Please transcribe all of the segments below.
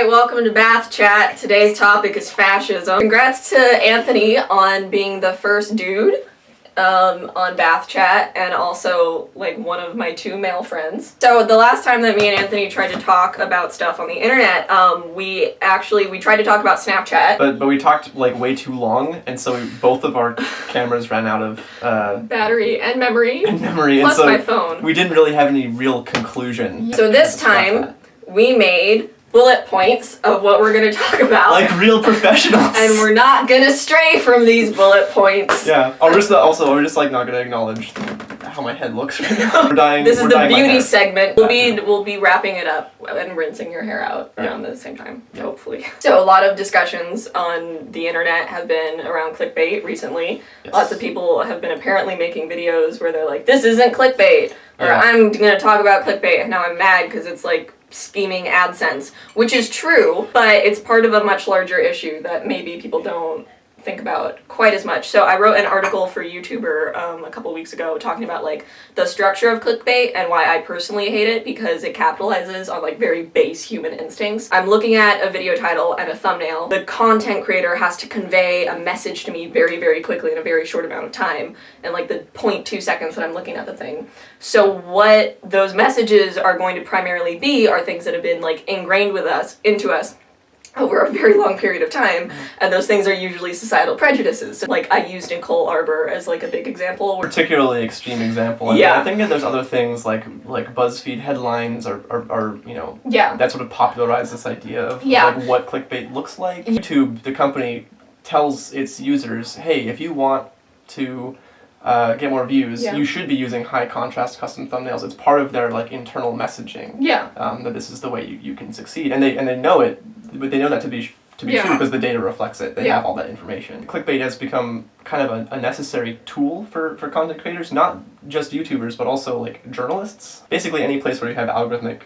Alright, welcome to Bath Chat. Today's topic is fascism. Congrats to Anthony on being the first dude on Bath Chat, and also like one of my two male friends. So the last time that me and Anthony tried to talk about stuff on the internet, we tried to talk about Snapchat. But we talked like way too long, and so both of our cameras ran out of battery and memory. Plus so my phone. We didn't really have any real conclusion. So this time we made bullet points of what we're going to talk about. Like real professionals. And we're not going to stray from these bullet points. Yeah. We're just like not going to acknowledge how my head looks right now. We're dying. This is the beauty segment. We'll be wrapping it up and rinsing your hair out around the same time, hopefully. So a lot of discussions on the internet have been around clickbait recently. Yes. Lots of people have been apparently making videos where they're like, this isn't clickbait, or I'm going to talk about clickbait, and now I'm mad because it's like scheming AdSense, which is true, but it's part of a much larger issue that maybe people don't think about quite as much. So I wrote an article for YouTuber a couple weeks ago talking about like the structure of clickbait and why I personally hate it, because it capitalizes on like very base human instincts. I'm looking at a video title and a thumbnail. The content creator has to convey a message to me very, very quickly in a very short amount of time, and like the 0.2 seconds that I'm looking at the thing. So what those messages are going to primarily be are things that have been like ingrained into us over a very long period of time, and those things are usually societal prejudices. So, like, I used Nicole Arbor as like a big example. Particularly extreme example. I think that there's other things like BuzzFeed headlines or you know, that sort of popularized this idea of like what clickbait looks like. YouTube, the company, tells its users, hey, if you want to get more views, you should be using high contrast custom thumbnails. It's part of their like internal messaging. That this is the way you can succeed, and they know it. But they know that to be true because the data reflects it. They have all that information. Clickbait has become kind of a necessary tool for content creators, not just YouTubers, but also like journalists. Basically any place where you have algorithmic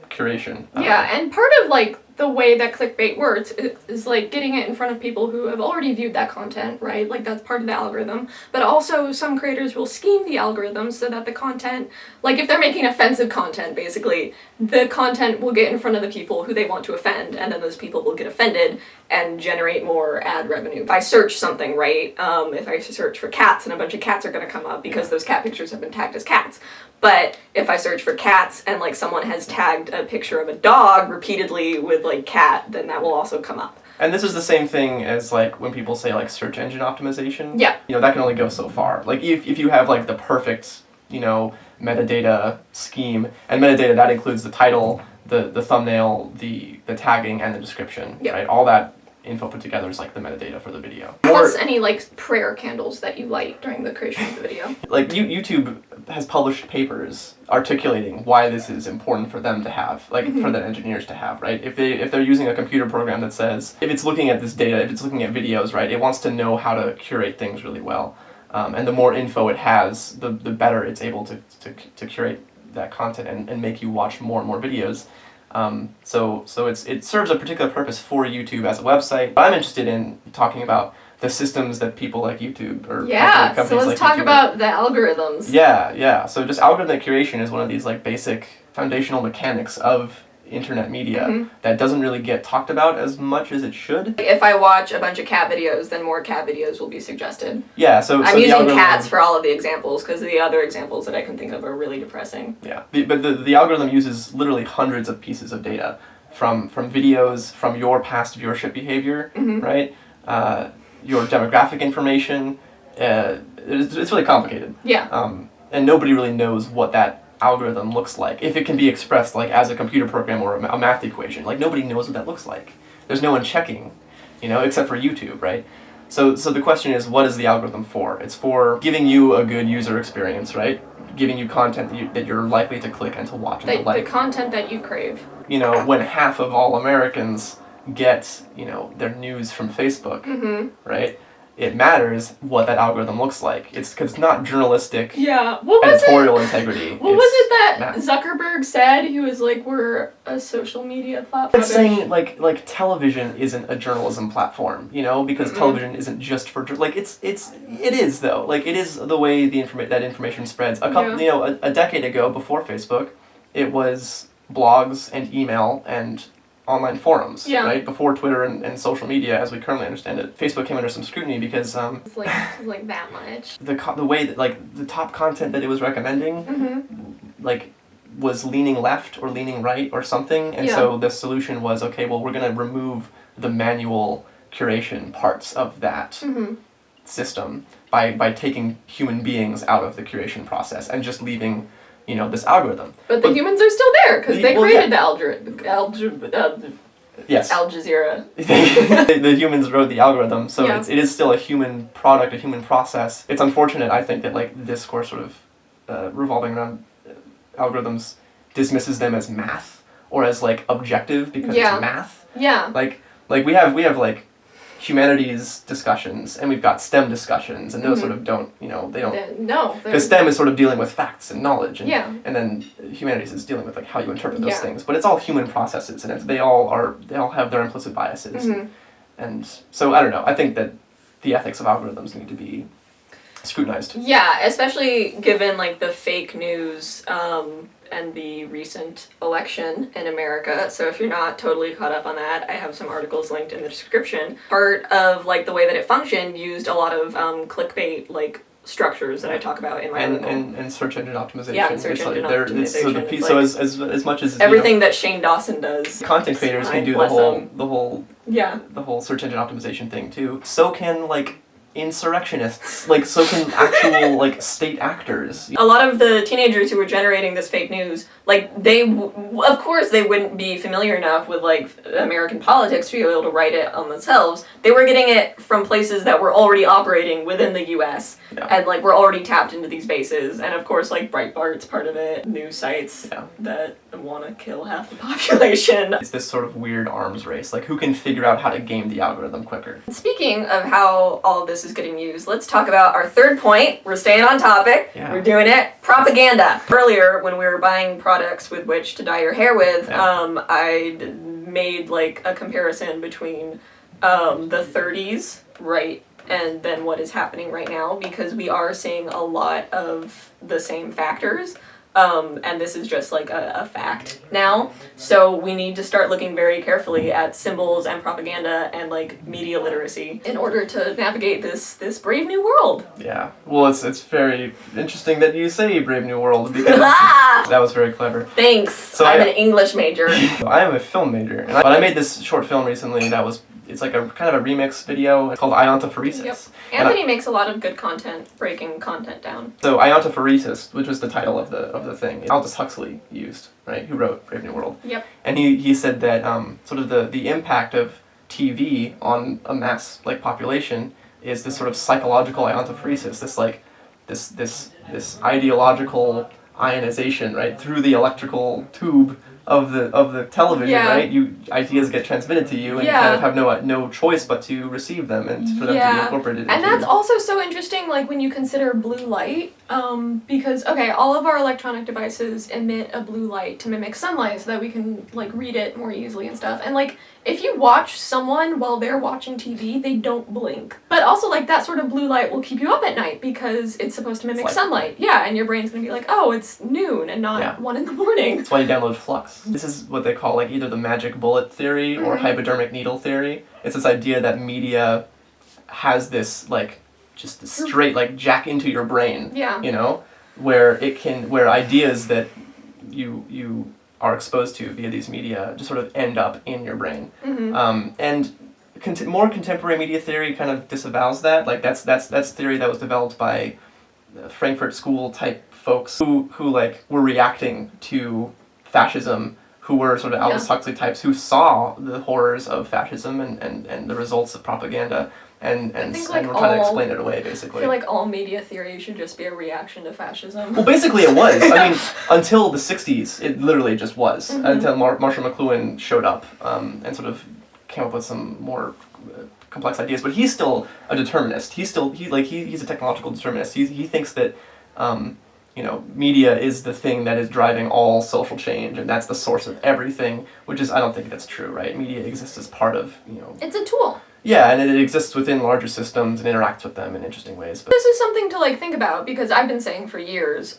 curation. And part of like the way that clickbait works is like getting it in front of people who have already viewed that content, right? Like that's part of the algorithm. But also some creators will scheme the algorithm so that the content, like if they're making offensive content, basically, the content will get in front of the people who they want to offend, and then those people will get offended and generate more ad revenue. If I search something, right, if I search for cats, and a bunch of cats are going to come up because those cat pictures have been tagged as cats. But if I search for cats and like someone has tagged a picture of a dog repeatedly with like cat, then that will also come up. And this is the same thing as like when people say like search engine optimization. You know, that can only go so far. Like if you have like the perfect, you know, metadata scheme, and metadata, that includes the title, the thumbnail, the tagging, and the description, right? All that info put together is like the metadata for the video. Plus any like prayer candles that you light during the creation of the video. Like YouTube has published papers articulating why this is important for them to have, like for the engineers to have, right? If they're using a computer program that says, if it's looking at this data, if it's looking at videos, right, it wants to know how to curate things really well. And the more info it has, the better it's able to curate that content and make you watch more and more videos. So it serves a particular purpose for YouTube as a website. I'm interested in talking about the systems that people like YouTube or companies so let's talk about the algorithms. So just algorithmic curation is one of these like basic foundational mechanics of internet media that doesn't really get talked about as much as it should. If I watch a bunch of cat videos, then more cat videos will be suggested. So I'm using cats for all of the examples because the other examples that I can think of are really depressing. But the algorithm uses literally hundreds of pieces of data from videos, from your past viewership behavior, right? Your demographic information. It's really complicated. And nobody really knows what that algorithm looks like, if it can be expressed like as a computer program or a math equation. Like nobody knows what that looks like. There's no one checking, you know, except for YouTube, right? So the question is, what is the algorithm for? It's for giving you a good user experience, right? Giving you content that you're likely to click and to watch and to like. The content that you crave. You know, when half of all Americans get, you know, their news from Facebook, right? It matters what that algorithm looks like. It's because it's not journalistic editorial integrity. What was it that Zuckerberg said? He was like, we're a social media platform. It's saying like television isn't a journalism platform, you know, because television isn't just for like it is though. Like it is the way that information spreads. A decade ago, before Facebook, it was blogs and email and online forums, right? Before Twitter and social media as we currently understand it. Facebook came under some scrutiny because it's like that much. The way that like the top content that it was recommending like was leaning left or leaning right or something, and so the solution was, okay, well, we're going to remove the manual curation parts of that system by taking human beings out of the curation process and just leaving, you know, this algorithm. But the humans are still there because they created the Al Jazeera. The humans wrote the algorithm, so it is still a human product, a human process. It's unfortunate, I think, that like the discourse sort of revolving around algorithms dismisses them as math or as like objective because it's math. Yeah. Like we have like humanities discussions and we've got STEM discussions, and those sort of don't, you know, they don't. No. Because STEM is sort of dealing with facts and knowledge, and then humanities is dealing with like how you interpret those things. But it's all human processes, and they all have their implicit biases, and so I don't know. I think that the ethics of algorithms need to be scrutinized. Yeah, especially given like the fake news and the recent election in America. So if you're not totally caught up on that, I have some articles linked in the description. Part of like the way that it functioned used a lot of clickbait like structures that I talk about in my article. And search engine optimization. Yeah, search engine optimization. So as much as everything that Shane Dawson does. Content creators can do the whole search engine optimization thing too. So can like insurrectionists, like so can actual like state actors. A lot of the teenagers who were generating this fake news, like of course they wouldn't be familiar enough with like American politics to be able to write it on themselves. They were getting it from places that were already operating within the US and like were already tapped into these bases, and of course like Breitbart's part of it, news sites that want to kill half the population. It's this sort of weird arms race, like who can figure out how to game the algorithm quicker. Speaking of how all of this is getting used, let's talk about our third point. We're staying on topic. We're doing it. Propaganda. Earlier, when we were buying products with which to dye your hair with, I made like a comparison between the 30s, right, and then what is happening right now, because we are seeing a lot of the same factors. And this is just like a fact now. So we need to start looking very carefully at symbols and propaganda and like media literacy in order to navigate this brave new world. Yeah. Well, it's very interesting that you say brave new world, because that was very clever. Thanks. So I'm an English major. I am a film major, but I made this short film recently that it's like a kind of a remix video. It's called Iontophoresis. Yep. Anthony makes a lot of good content, breaking content down. So Iontophoresis, which was the title of the thing, Aldous Huxley used, right? Who wrote Brave New World. Yep. And he said that sort of the impact of TV on a mass like population is this sort of psychological iontophoresis, this ideological ionization, right, through the electrical tube of the television, right? Ideas get transmitted to you, and you kind of have no choice but to receive them and for them to be incorporated. And that's also so interesting, like when you consider blue light, because all of our electronic devices emit a blue light to mimic sunlight so that we can like read it more easily and stuff. And like if you watch someone while they're watching TV, they don't blink. But also like that sort of blue light will keep you up at night because it's supposed to mimic sunlight. Yeah, and your brain's gonna be like, oh, it's noon and not 1 a.m. That's why you download Flux. This is what they call like either the magic bullet theory or hypodermic needle theory. It's this idea that media has this like just this straight like jack into your brain. Yeah. You know, where ideas that you are exposed to via these media just sort of end up in your brain. And more contemporary media theory kind of disavows that. Like that's theory that was developed by Frankfurt School type folks who like were reacting to fascism, who were sort of Aldous Huxley types who saw the horrors of fascism and the results of propaganda and we're trying to explain it away, basically. I feel like all media theory should just be a reaction to fascism. Well, basically it was. I mean, until the 60s, it literally just was. Until Marshall McLuhan showed up and sort of came up with some more complex ideas. But he's still a determinist. He's a technological determinist. He thinks that media is the thing that is driving all social change, and that's the source of everything, which is, I don't think that's true, right? Media exists as part of, It's a tool. Yeah, and it exists within larger systems and interacts with them in interesting ways. But this is something to like think about, because I've been saying for years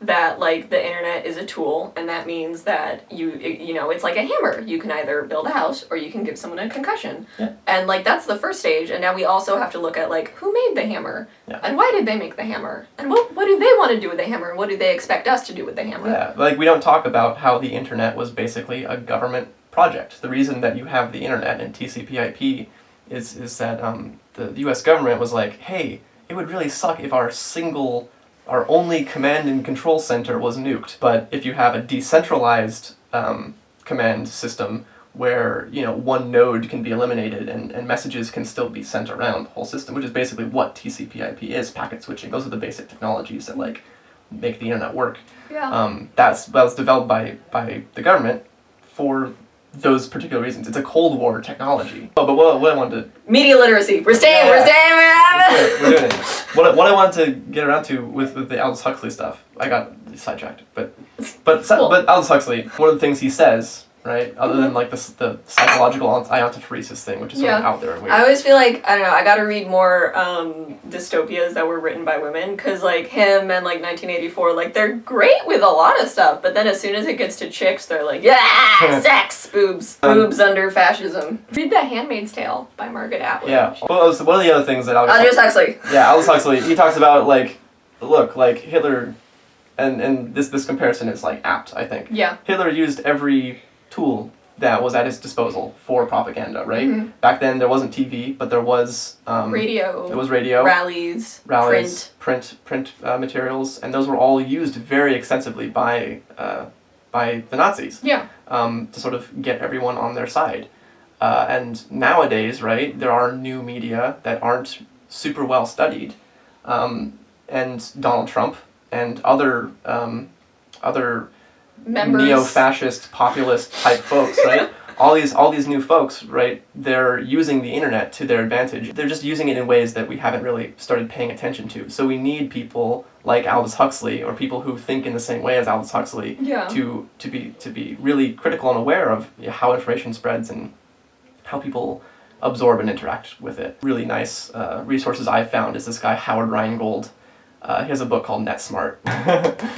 that like the internet is a tool, and that means that you know, it's like a hammer. You can either build a house or you can give someone a concussion. Yeah. And like that's the first stage, and now we also have to look at like who made the hammer, and why did they make the hammer, and what do they want to do with the hammer, and what do they expect us to do with the hammer? Yeah, like we don't talk about how the internet was basically a government project. The reason that you have the internet and TCP/IP is that the U.S. government was like, hey, it would really suck if our only command and control center was nuked. But if you have a decentralized command system where, you know, one node can be eliminated and messages can still be sent around the whole system, which is basically what TCP/IP is, packet switching. Those are the basic technologies that like make the internet work. Yeah. That was developed by the government for those particular reasons. It's a Cold War technology. Oh, but what I wanted to... Media literacy. We're staying. We're doing it. What I wanted to get around to with the Aldous Huxley stuff, I got sidetracked. But Aldous Huxley, one of the things he says, right, other than like the psychological iontophoresis thing, which is sort of out there and weird. I always feel like, I don't know, I gotta read more dystopias that were written by women, because like him and like 1984, like they're great with a lot of stuff, but then as soon as it gets to chicks, they're like, yeah, sex, boobs under fascism. Read The Handmaid's Tale by Margaret Atwood. Yeah, well, one of the other things that Aldous Huxley. Yeah, Aldous Huxley, he talks about like, look, like Hitler, and this comparison is like apt, I think. Yeah. Hitler used every tool that was at his disposal for propaganda, right? Mm-hmm. Back then there wasn't TV, but there was radio. There was radio. Rallies. Print materials, and those were all used very extensively by the Nazis. Yeah. To sort of get everyone on their side. And nowadays, right, there are new media that aren't super well studied, and Donald Trump and other members, neo-fascist, populist type folks, right? all these new folks, right? They're using the internet to their advantage. They're just using it in ways that we haven't really started paying attention to. So we need people like Aldous Huxley, or people who think in the same way as Aldous Huxley, to be really critical and aware of how information spreads and how people absorb and interact with it. Really nice resources I've found is this guy Howard Rheingold. He has a book called Netsmart.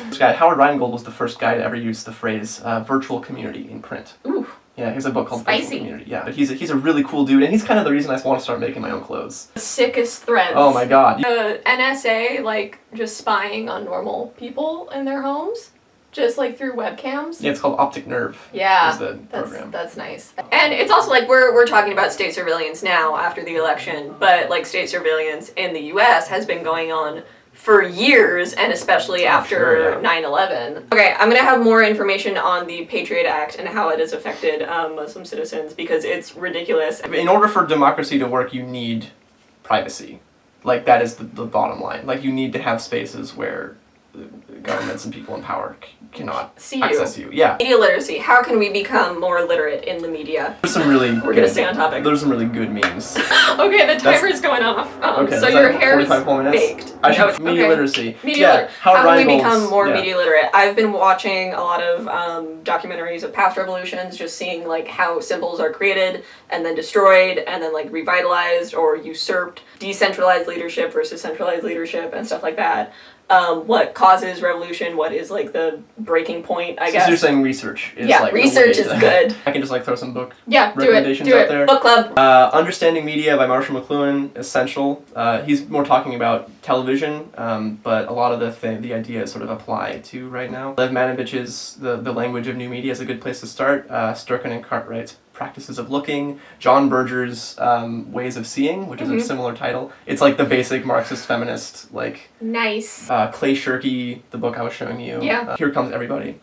This guy, Howard Rheingold, was the first guy to ever use the phrase virtual community in print. Ooh. Yeah, he has a book called Virtual Community. Yeah, but he's a really cool dude, and he's kind of the reason I want to start making my own clothes. The sickest threads. Oh my god. NSA, like, just spying on normal people in their homes, just like through webcams. Yeah, it's called Optic Nerve. Yeah, is the program. That's nice. And it's also like we're talking about state surveillance now after the election, but like state surveillance in the U.S. has been going on for years, and especially after 9/11. Okay, I'm gonna have more information on the Patriot Act and how it has affected Muslim citizens, because it's ridiculous. In order for democracy to work, you need privacy. Like, that is the bottom line. Like, you need to have spaces where governments and people in power cannot access you. Yeah. Media literacy. How can we become more literate in the media? There's some really We're gonna stay on topic. There's some really good memes. Okay, the timer's going off. Okay, so your hair is baked. Media literacy. Media how can we become more media literate? I've been watching a lot of documentaries of past revolutions, just seeing like how symbols are created and then destroyed and then like revitalized or usurped, decentralized leadership versus centralized leadership and stuff like that. What causes revolution, what is like the breaking point, I guess. So you're saying research is research is good. I can just like throw some book recommendations out there. Book club. Understanding Media by Marshall McLuhan, essential. He's more talking about television, but a lot of the ideas sort of apply to right now. Lev Manovich's The Language of New Media is a good place to start. Sturken and Cartwrights Practices of Looking, John Berger's Ways of Seeing, which is a similar title. It's like the basic Marxist feminist, like... Nice. Clay Shirky, the book I was showing you. Yeah. Here Comes Everybody,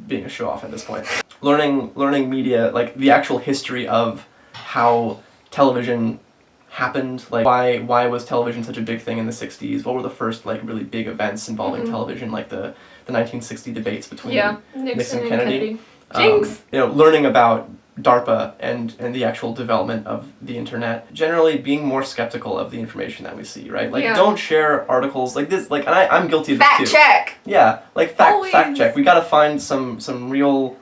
being a show-off at this point. Learning media, like the actual history of how television happened, like why was television such a big thing in the 60s? What were the first like really big events involving television, like the 1960 debates between Nixon and Kennedy. Jinx! Learning about DARPA and the actual development of the internet. Generally being more skeptical of the information that we see, right? Like, don't share articles like this, like, and I'm guilty of this too. Fact check! Yeah, like fact check. We gotta find some real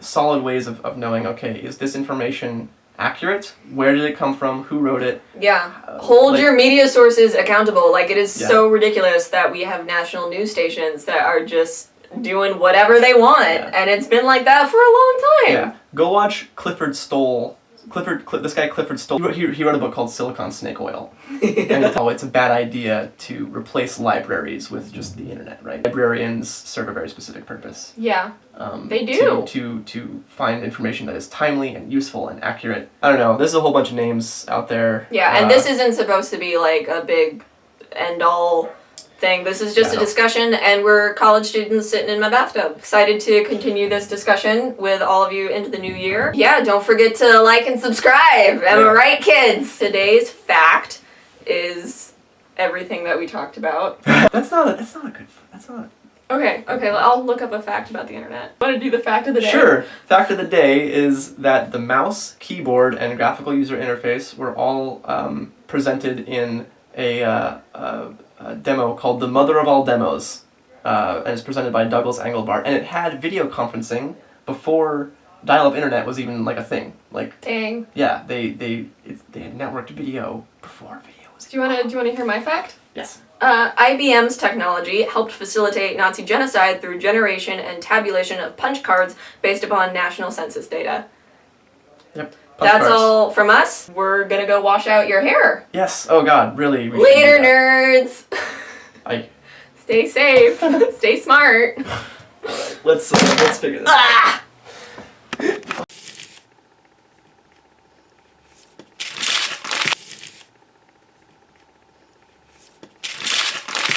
solid ways of knowing, okay, is this information accurate? Where did it come from? Who wrote it? Yeah. Hold your media sources accountable. Like, it is so ridiculous that we have national news stations that are just doing whatever they want, and it's been like that for a long time. Yeah. Go watch Clifford Stoll. This guy Clifford Stoll, he wrote a book called Silicon Snake Oil. And it's a bad idea to replace libraries with just the internet, right? Librarians serve a very specific purpose. Yeah, they do. To find information that is timely and useful and accurate. I don't know, there's a whole bunch of names out there. Yeah, and this isn't supposed to be like a big end-all thing. This is just a discussion, and we're college students sitting in my bathtub. Excited to continue this discussion with all of you into the new year. Yeah, don't forget to like and subscribe. Am I right, kids? Today's fact is everything that we talked about. That's not. Okay, I'll look up a fact about the internet. Want to do the fact of the day? Sure. Fact of the day is that the mouse, keyboard, and graphical user interface were all presented in a demo called The Mother of All Demos, and it's presented by Douglas Engelbart, and it had video conferencing before dial-up internet was even like a thing. Like, dang. Yeah, they had networked video before video was. Do you wanna hear my fact? Yes. IBM's technology helped facilitate Nazi genocide through generation and tabulation of punch cards based upon national census data. Yep. That's all from us. We're gonna go wash out your hair. Yes. Oh God, really. Later, nerds. Stay safe. Stay smart. All right. Let's figure this out.